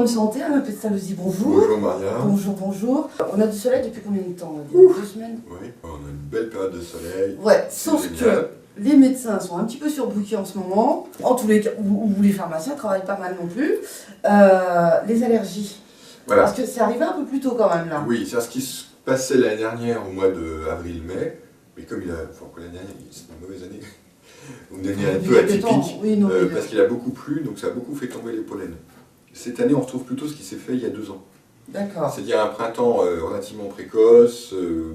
santé, hein, Pet Salosi, bonjour. Bonjour Maria. Bonjour, bonjour. On a du soleil depuis combien de temps? 2 semaines? Oui, on a une belle période de soleil. Ouais, sauf que les médecins sont un petit peu surbookés en ce moment. En tous les cas, ou les pharmaciens travaillent pas mal non plus. Les allergies. Voilà. Parce que c'est arrivé un peu plus tôt quand même là. Oui, c'est ce qui se passait l'année dernière au mois d'avril-mai. Mais comme il a. Enfin, l'année dernière, c'est une mauvaise année. Une année un peu atypique. Oui, non, parce qu'il a beaucoup plu, donc ça a beaucoup fait tomber les pollens. Cette année, on retrouve plutôt ce qui s'est fait il y a 2 ans. D'accord. C'est-à-dire un printemps relativement précoce,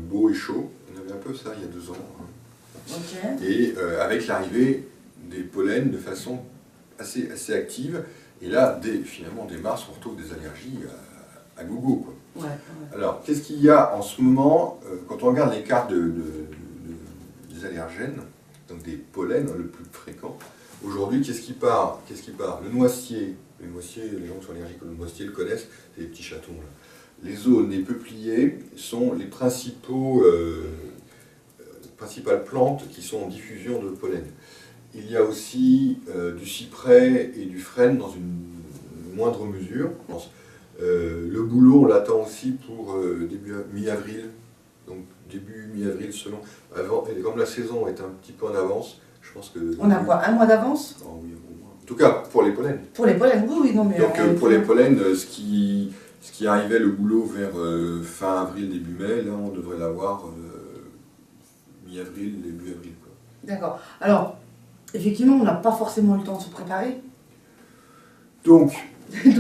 beau et chaud. On avait un peu ça il y a 2 ans. Ok. Et avec l'arrivée des pollens de façon assez active. Et là, finalement, dès mars, on retrouve des allergies à gogo, quoi. Ouais. Alors, qu'est-ce qu'il y a en ce moment, quand on regarde les cartes des allergènes, donc des pollens le plus fréquent, aujourd'hui, qu'est-ce qui part? Le noisetier. Les noisetiers, les gens qui sont allergiques au noisetier le connaissent, c'est les petits chatons, là. Les aunes, les peupliers sont les principales plantes qui sont en diffusion de pollen. Il y a aussi du cyprès et du frêne dans une moindre mesure. Le bouleau, on l'attend aussi pour début mi-avril. Donc début mi-avril selon. Et comme la saison est un petit peu en avance, je pense que. On a quoi, 1 mois d'avance? Oh, oui, au moins. En tout cas, pour les pollens. Pour les pollens, oui, non mais. Donc pour les pollens, ce qui arrivait le boulot vers fin avril, début mai, là on devrait l'avoir mi-avril, début avril. D'accord. Alors, effectivement, on n'a pas forcément eu le temps de se préparer. Donc,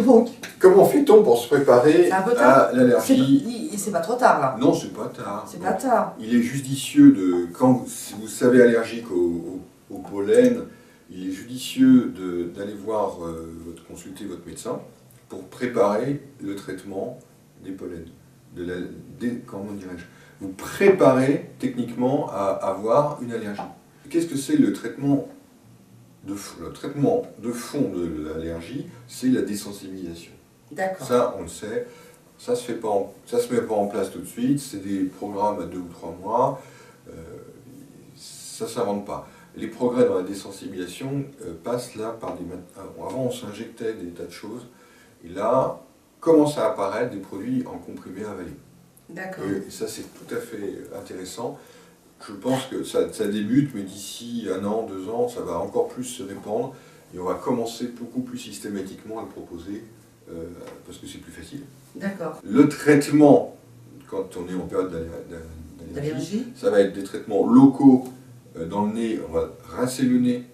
Donc, comment fait-on pour se préparer à l'allergie? c'est pas trop tard là. Non, c'est pas tard. C'est pas tard. Il est judicieux si vous savez allergique au pollen, il est judicieux d'aller consulter votre médecin pour préparer le traitement des pollens. Comment dirais-je? Vous préparez techniquement à avoir une allergie. Qu'est-ce que c'est le traitement de fond? Le traitement de fond de l'allergie, c'est la désensibilisation. D'accord. Ça, on le sait. Ça se met pas en place tout de suite. C'est des programmes à 2 ou 3 mois. Ça ne s'invente pas. Les progrès dans la désensibilisation passent là par des... Avant, on s'injectait des tas de choses. Et là, commencent à apparaître des produits en comprimés avalés. D'accord. Et ça, c'est tout à fait intéressant. Je pense que ça débute, mais d'ici 1 an, 2 ans, ça va encore plus se répandre. Et on va commencer beaucoup plus systématiquement à le proposer, parce que c'est plus facile. D'accord. Le traitement, quand on est en période d'allergie, ça va être des traitements locaux dans le nez. On va rincer le nez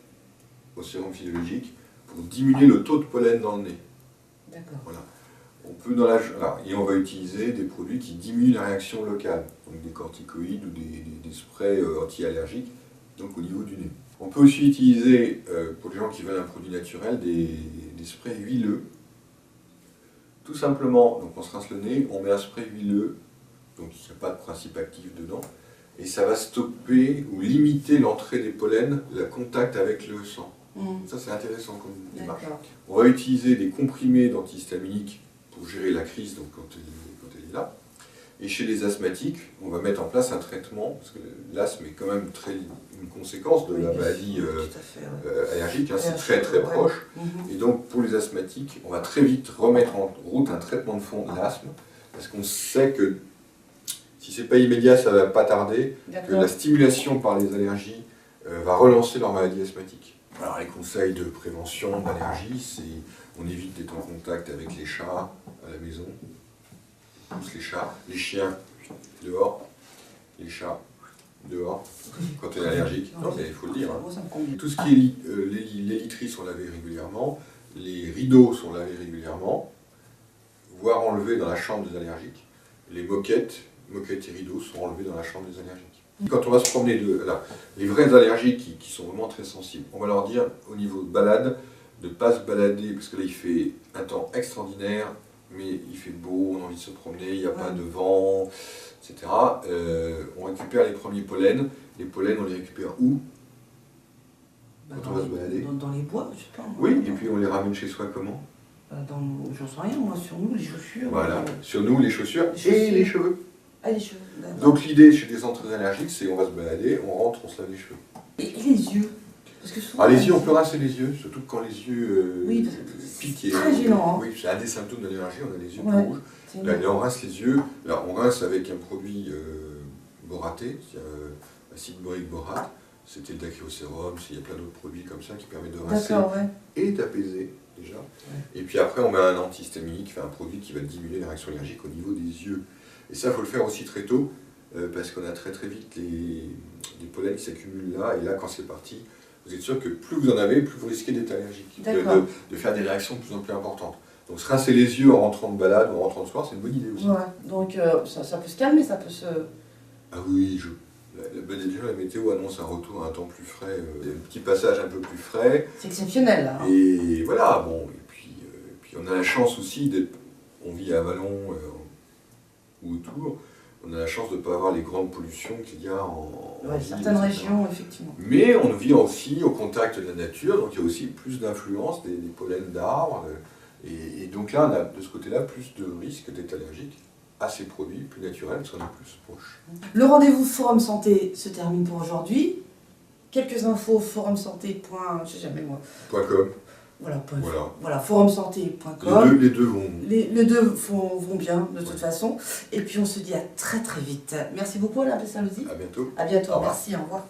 au sérum physiologique pour diminuer le taux de pollen dans le nez. D'accord. Voilà. Et on va utiliser des produits qui diminuent la réaction locale, donc des corticoïdes ou des sprays anti-allergiques, donc au niveau du nez. On peut aussi utiliser, pour les gens qui veulent un produit naturel, des sprays huileux. Tout simplement, donc on se rince le nez, on met un spray huileux, donc il n'y a pas de principe actif dedans, et ça va stopper ou limiter l'entrée des pollens, le contact avec le sang. Ça c'est intéressant comme démarche. On va utiliser des comprimés d'antihistaminiques pour gérer la crise donc quand elle est là. Et chez les asthmatiques, on va mettre en place un traitement, parce que l'asthme est quand même une conséquence de la maladie allergique, hein, c'est très proche. Et donc pour les asthmatiques, on va très vite remettre en route un traitement de fond de l'asthme, parce qu'on sait que si c'est pas immédiat, ça va pas tarder, que la stimulation par les allergies va relancer leur maladie asthmatique. Alors les conseils de prévention d'allergie, c'est on évite d'être en contact avec les chats à la maison, tous les chats, les chiens dehors, les chats dehors, quand on est allergique, non mais il faut le dire. Hein. Tout ce qui est les literies sont lavées régulièrement, les rideaux sont lavés régulièrement, voire enlevés dans la chambre des allergiques, les moquettes et rideaux sont enlevés dans la chambre des allergiques. Quand on va se promener, les vrais allergiques qui sont vraiment très sensibles, on va leur dire au niveau de balade, de ne pas se balader, parce que là il fait un temps extraordinaire, mais il fait beau, on a envie de se promener, il n'y a pas de vent, etc. On récupère les premiers pollens. Les pollens, on les récupère où? Quand on va se balader. Dans les bois, je sais pas. Oui, et puis on les ramène chez soi comment? J'en sais rien, moi, sur nous, les chaussures. Voilà, sur nous, les chaussures et les cheveux. Ah, les cheveux, donc l'idée chez des centres allergiques, c'est on va se balader, on rentre, on se lave les cheveux. Et les yeux? Parce que souvent, Ah, les yeux, on peut rincer les yeux, surtout quand les yeux Oui, parce que piquent. c'est très gênant. Hein. Oui, c'est un des symptômes de l'allergie, on a les yeux Ouais. tout rouges. C'est Là, une- on rince les yeux. Là, on rince avec un produit boraté, c'est-à-dire acide borique borate. C'était le dacryocérum, il y a plein d'autres produits comme ça qui permettent de rincer D'accord, ouais. et d'apaiser déjà. Et puis après, on met un antihistaminique, un produit qui va diminuer la réaction allergique au niveau des yeux. Et ça, il faut le faire aussi très tôt, parce qu'on a très très vite les pollens qui s'accumulent là. Et là, quand c'est parti, vous êtes sûr que plus vous en avez, plus vous risquez d'être allergique, de faire des réactions de plus en plus importantes. Donc se rincer les yeux en rentrant de balade ou en rentrant de soir, c'est une bonne idée aussi. Ouais. Donc ça peut se calmer, ça peut se... Ah oui, déjà la météo annonce un retour à un temps plus frais, un petit passage un peu plus frais. C'est exceptionnel là. Et voilà, bon, et puis on a la chance aussi d'être, on vit à Vallon ou autour, on a la chance de ne pas avoir les grandes pollutions qu'il y a en Ouais, ville, certaines etc. régions, effectivement. Mais on vit aussi au contact de la nature, donc il y a aussi plus d'influence des pollens d'arbres. Et donc là, on a de ce côté-là plus de risques d'être allergique à ces produits plus naturels, parce qu'on est plus proche. Le rendez-vous Forum Santé se termine pour aujourd'hui. Quelques infos, forumsanté. Je sais jamais moi. .com, Voilà, voilà. voilà forumsanté.com. Les deux vont. Les deux vont bien de toute façon. Et puis on se dit à très très vite. Merci beaucoup Alain Pestalozzi. À bientôt. À bientôt, Au revoir. merci, au revoir.